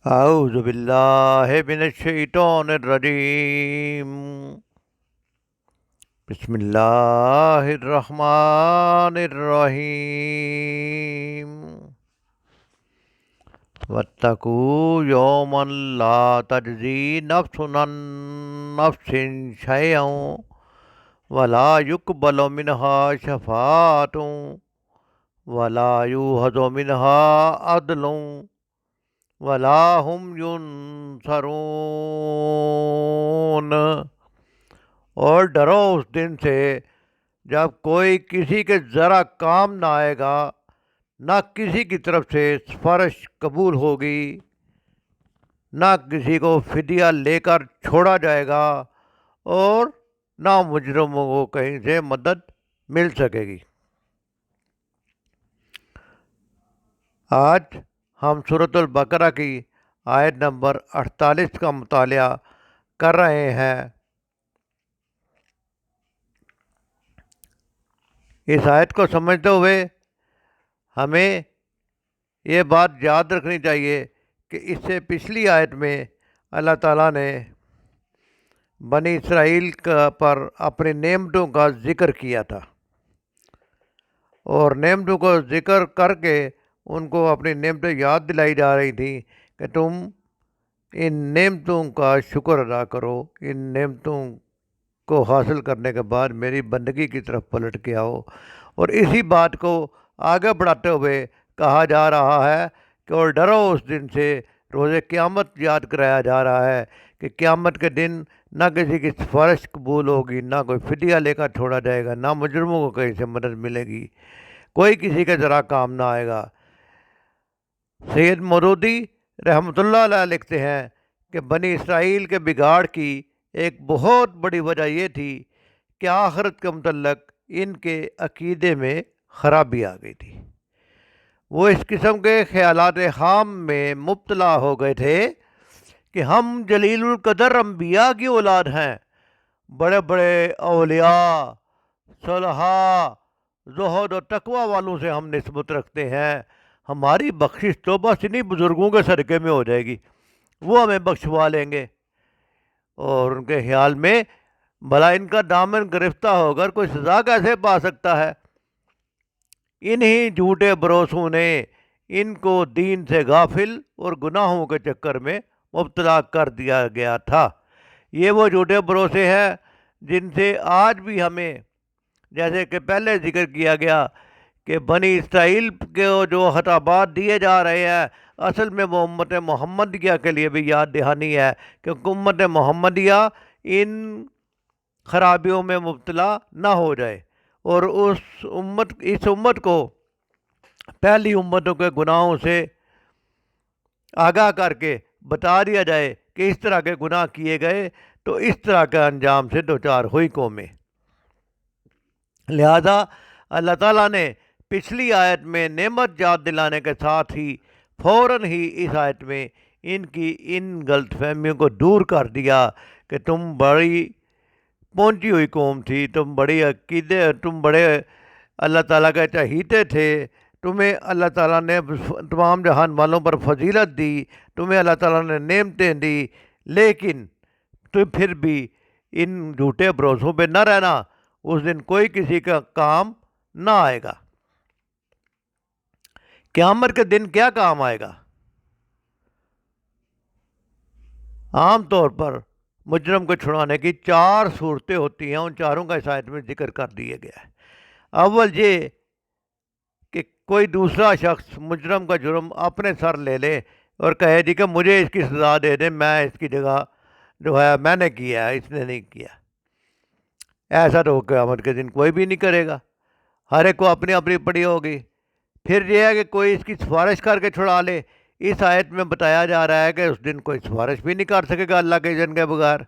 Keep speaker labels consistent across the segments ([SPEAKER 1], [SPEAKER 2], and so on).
[SPEAKER 1] اعوذ باللہ من الشیطان الرجیم، بسم اللہ الرحمن الرحیم۔ واتقوا یوما لا تجزی نفس عن نفس شیئا ولا يقبل منها شفاعة ولا یؤخذ منها عدل ولا هم ينصرون۔ اور ڈرو اس دن سے جب کوئی کسی کے ذرا کام نہ آئے گا، نہ کسی کی طرف سے سفارش قبول ہوگی، نہ کسی کو فدیہ لے کر چھوڑا جائے گا، اور نہ مجرموں کو کہیں سے مدد مل سکے گی۔ آج ہم سورۃ البقرہ کی آیت نمبر 48 کا مطالعہ کر رہے ہیں۔ اس آیت کو سمجھتے ہوئے ہمیں یہ بات یاد رکھنی چاہیے کہ اس سے پچھلی آیت میں اللہ تعالیٰ نے بنی اسرائیل پر اپنی نعمتوں کا ذکر کیا تھا، اور نعمتوں کو ذکر کر کے ان کو اپنی نعمتیں یاد دلائی جا رہی تھیں کہ تم ان نعمتوں کا شکر ادا کرو، ان نعمتوں کو حاصل کرنے کے بعد میری بندگی کی طرف پلٹ کے آؤ۔ اور اسی بات کو آگے بڑھاتے ہوئے کہا جا رہا ہے کہ اور ڈرو اس دن سے، روز قیامت یاد کرایا جا رہا ہے کہ قیامت کے دن نہ کسی کی سفارش قبول ہوگی، نہ کوئی فدیہ لے کر چھوڑا جائے گا، نہ مجرموں کو کہیں سے مدد ملے گی، کوئی کسی کے ذرا کام نہ آئے گا۔ سید مودودی رحمۃ اللہ علیہ لکھتے ہیں کہ بنی اسرائیل کے بگاڑ کی ایک بہت بڑی وجہ یہ تھی کہ آخرت کے متعلق ان کے عقیدے میں خرابی آ گئی تھی۔ وہ اس قسم کے خیالات خام میں مبتلا ہو گئے تھے کہ ہم جلیل القدر انبیاء کی اولاد ہیں، بڑے بڑے اولیاء، صلحاء، زہد و تقوی والوں سے ہم نسبت رکھتے ہیں، ہماری بخشش تو بس انہی بزرگوں کے صدقے میں ہو جائے گی، وہ ہمیں بخشوا لیں گے۔ اور ان کے خیال میں بھلا ان کا دامن گرفتہ ہو کر کوئی سزا کیسے پا سکتا ہے؟ انہی جھوٹے بھروسوں نے ان کو دین سے غافل اور گناہوں کے چکر میں مبتلا کر دیا گیا تھا۔ یہ وہ جھوٹے بھروسے ہیں جن سے آج بھی ہمیں، جیسے کہ پہلے ذکر کیا گیا کہ بنی اسرائیل کے جو خطابات دیے جا رہے ہیں، اصل میں وہ امت محمدیہ کے لیے بھی یاد دہانی ہے کہ امت محمدیہ ان خرابیوں میں مبتلا نہ ہو جائے، اور اس امت کو پہلی امتوں کے گناہوں سے آگاہ کر کے بتا دیا جائے کہ اس طرح کے گناہ کیے گئے تو اس طرح کے انجام سے دوچار ہوئی قومیں۔ لہذا اللہ تعالیٰ نے پچھلی آیت میں نعمت یاد دلانے کے ساتھ ہی فوراً ہی اس آیت میں ان کی ان غلط فہمیوں کو دور کر دیا کہ تم بڑی پہنچی ہوئی قوم تھی، تم بڑی عقیدے، تم بڑے اللہ تعالیٰ کے چہیتے تھے، تمہیں اللہ تعالیٰ نے تمام جہان والوں پر فضیلت دی، تمہیں اللہ تعالیٰ نے نعمتیں دی، لیکن تو پھر بھی ان جھوٹے بھروسوں پہ نہ رہنا، اس دن کوئی کسی کا کام نہ آئے گا۔ قیامت کے دن کیا کام آئے گا؟ عام طور پر مجرم کو چھڑانے کی 4 صورتیں ہوتی ہیں، ان چاروں کا اس آیت میں ذکر کر دیا گیا ہے۔ اول یہ کہ کوئی دوسرا شخص مجرم کا جرم اپنے سر لے لے اور کہے جی کہ مجھے اس کی سزا دے دیں، میں اس کی جگہ جو ہے میں نے کیا ہے، اس نے نہیں کیا۔ ایسا تو قیامت کے دن کوئی بھی نہیں کرے گا، ہر ایک کو اپنی اپنی پڑی ہوگی۔ پھر یہ ہے کہ کوئی اس کی سفارش کر کے چھڑا لے، اس آیت میں بتایا جا رہا ہے کہ اس دن کوئی سفارش بھی نہیں کر سکے گا اللہ کے اذن کے بغیر۔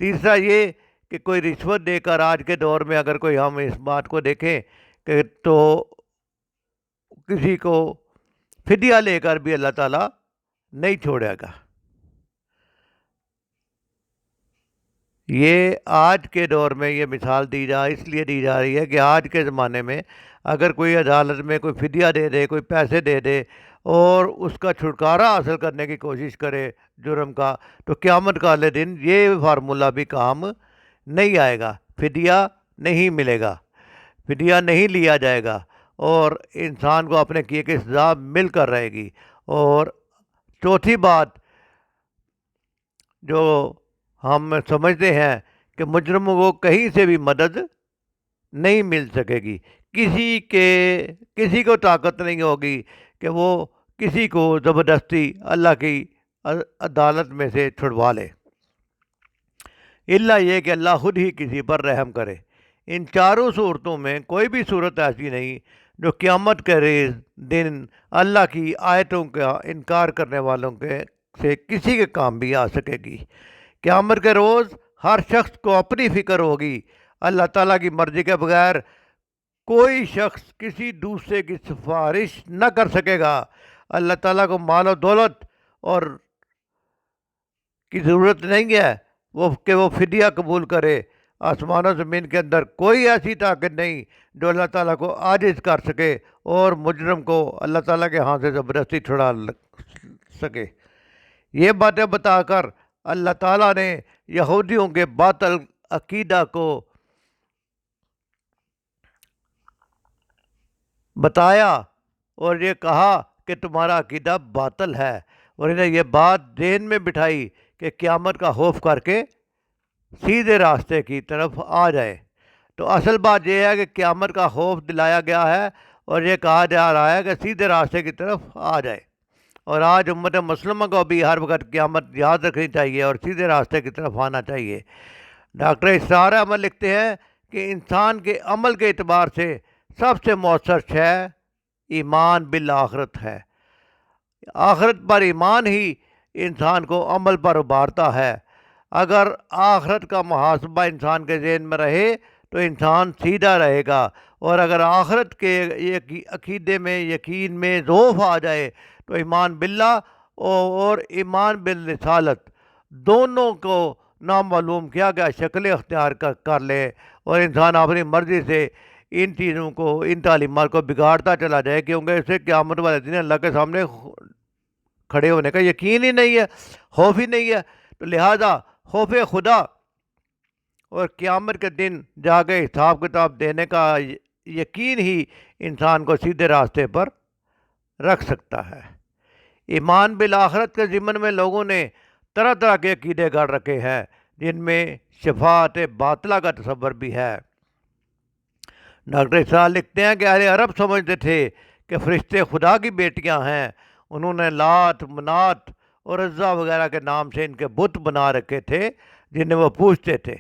[SPEAKER 1] تیسرا یہ کہ کوئی رشوت دے کر، آج کے دور میں اگر کوئی ہم اس بات کو دیکھیں کہ تو کسی کو فدیہ لے کر بھی اللہ تعالیٰ نہیں چھوڑے گا۔ یہ آج کے دور میں یہ مثال اس لیے دی جا رہی ہے کہ آج کے زمانے میں اگر کوئی عدالت میں کوئی فدیہ دے دے، کوئی پیسے دے دے اور اس کا چھٹکارا حاصل کرنے کی کوشش کرے جرم کا، تو قیامت والے دن یہ فارمولہ بھی کام نہیں آئے گا، فدیہ نہیں ملے گا، فدیہ نہیں لیا جائے گا، اور انسان کو اپنے کیے کی سزا مل کر رہے گی۔ اور چوتھی بات جو ہم سمجھتے ہیں کہ مجرموں کو کہیں سے بھی مدد نہیں مل سکے گی، کسی کو طاقت نہیں ہوگی کہ وہ کسی کو زبردستی اللہ کی عدالت میں سے چھڑوا لے، الا یہ کہ اللہ خود ہی کسی پر رحم کرے۔ ان چاروں صورتوں میں کوئی بھی صورت ایسی نہیں جو قیامت کے دن اللہ کی آیتوں کا انکار کرنے والوں سے کسی کے کام بھی آ سکے گی۔ قیامت کے روز ہر شخص کو اپنی فکر ہوگی، اللہ تعالیٰ کی مرضی کے بغیر کوئی شخص کسی دوسرے کی سفارش نہ کر سکے گا۔ اللہ تعالیٰ کو مال و دولت اور کی ضرورت نہیں ہے کہ وہ فدیہ قبول کرے۔ آسمان و زمین کے اندر کوئی ایسی طاقت نہیں جو اللہ تعالیٰ کو عاجز کر سکے اور مجرم کو اللہ تعالیٰ کے ہاتھ سے زبردستی چھڑا سکے۔ یہ باتیں بتا کر اللہ تعالیٰ نے یہودیوں کے باطل عقیدہ کو بتایا اور یہ کہا کہ تمہارا عقیدہ باطل ہے، اور انہیں یہ بات ذہن میں بٹھائی کہ قیامت کا خوف کر کے سیدھے راستے کی طرف آ جائے۔ تو اصل بات یہ ہے کہ قیامت کا خوف دلایا گیا ہے اور یہ کہا جا رہا ہے کہ سیدھے راستے کی طرف آ جائے۔ اور آج امت مسلمہ کو بھی ہر وقت قیامت یاد رکھنی چاہیے اور سیدھے راستے کی طرف آنا چاہیے۔ ڈاکٹر اسرار احمد لکھتے ہیں کہ انسان کے عمل کے اعتبار سے سب سے مؤثر شے ایمان بالآخرت ہے۔ آخرت پر ایمان ہی انسان کو عمل پر ابھارتا ہے۔ اگر آخرت کا محاسبہ انسان کے ذہن میں رہے تو انسان سیدھا رہے گا، اور اگر آخرت کے عقیدے میں یقین میں ضعف آ جائے تو ایمان باللہ اور ایمان بالرسالت دونوں کو نامعلوم کیا گیا شکلیں اختیار کر لے، اور انسان اپنی مرضی سے ان چیزوں کو، ان تعلیمات کو بگاڑتا چلا جائے، کیونکہ اسے قیامت والے دن اللہ کے سامنے کھڑے ہونے کا یقین ہی نہیں ہے، خوف ہی نہیں ہے۔ تو لہذا خوف خدا اور قیامت کے دن جا کے حساب کتاب دینے کا یقین ہی انسان کو سیدھے راستے پر رکھ سکتا ہے۔ ایمان بالآخرت کے ضمن میں لوگوں نے طرح طرح کے عقیدے گڑھ رکھے ہیں، جن میں شفاعت باطلہ کا تصور بھی ہے۔ ڈاکٹر اسرار لکھتے ہیں کہ اہل عرب سمجھتے تھے کہ فرشتے خدا کی بیٹیاں ہیں۔ انہوں نے لات، منات اور عزا وغیرہ کے نام سے ان کے بت بنا رکھے تھے جنہیں وہ پوجتے تھے،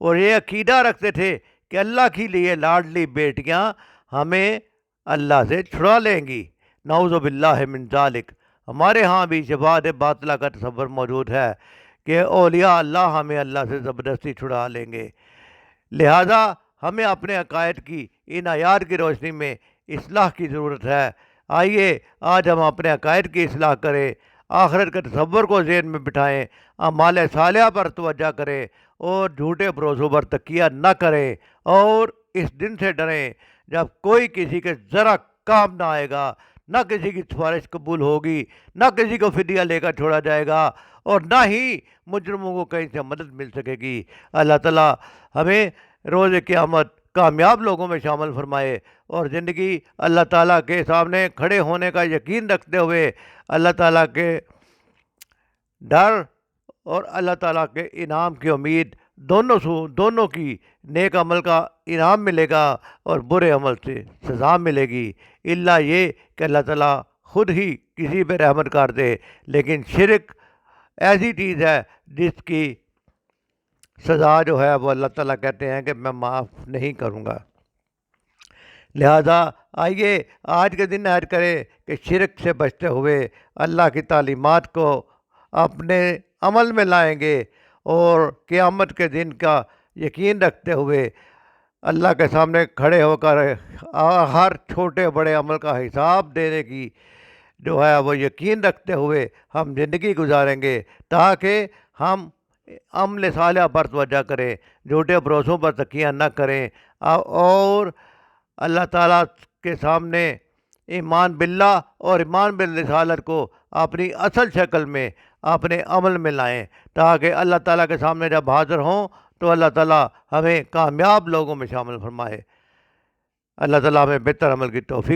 [SPEAKER 1] اور یہ عقیدہ رکھتے تھے کہ اللہ کے لیے لاڈلی بیٹیاں ہمیں اللہ سے چھڑا لیں گی۔ نعوذ باللہ من ذالک۔ ہمارے ہاں بھی شفاعت باطلہ کا تصور موجود ہے کہ اولیاء اللہ ہمیں اللہ سے زبردستی چھڑا لیں گے۔ لہذا ہمیں اپنے عقائد کی ان آیات کی روشنی میں اصلاح کی ضرورت ہے۔ آئیے آج ہم اپنے عقائد کی اصلاح کریں، آخرت کے تصور کو ذہن میں بٹھائیں، اعمال صالحہ پر توجہ کریں اور جھوٹے بھروسوں پر تکیہ نہ کریں، اور اس دن سے ڈریں جب کوئی کسی کے ذرا کام نہ آئے گا، نہ کسی کی سفارش قبول ہوگی، نہ کسی کو فدیہ لے کر چھوڑا جائے گا، اور نہ ہی مجرموں کو کہیں سے مدد مل سکے گی۔ اللہ تعالیٰ ہمیں روز قیامت کامیاب لوگوں میں شامل فرمائے، اور زندگی اللہ تعالیٰ کے سامنے کھڑے ہونے کا یقین رکھتے ہوئے اللہ تعالیٰ کے ڈر اور اللہ تعالیٰ کے انعام کی امید دونوں کی، نیک عمل کا انعام ملے گا اور برے عمل سے سزا ملے گی، الا یہ کہ اللہ تعالیٰ خود ہی کسی پہ رحمت کر دے۔ لیکن شرک ایسی چیز ہے جس کی سزا جو ہے وہ اللہ تعالیٰ کہتے ہیں کہ میں معاف نہیں کروں گا۔ لہذا آئیے آج کے دن عہد کریں کہ شرک سے بچتے ہوئے اللہ کی تعلیمات کو اپنے عمل میں لائیں گے، اور قیامت کے دن کا یقین رکھتے ہوئے اللہ کے سامنے کھڑے ہو کر ہر چھوٹے بڑے عمل کا حساب دینے کی جو ہے وہ یقین رکھتے ہوئے ہم زندگی گزاریں گے، تاکہ ہم عمل صالحہ پر توجہ کریں، جھوٹے بھروسوں پر تکیہ نہ کریں، اور اللہ تعالیٰ کے سامنے ایمان باللہ اور ایمان بالرسالت کو اپنی اصل شکل میں اپنے عمل میں لائیں، تاکہ اللہ تعالیٰ کے سامنے جب حاضر ہوں تو اللہ تعالیٰ ہمیں کامیاب لوگوں میں شامل فرمائے۔ اللہ تعالیٰ ہمیں بہتر عمل کی توفیق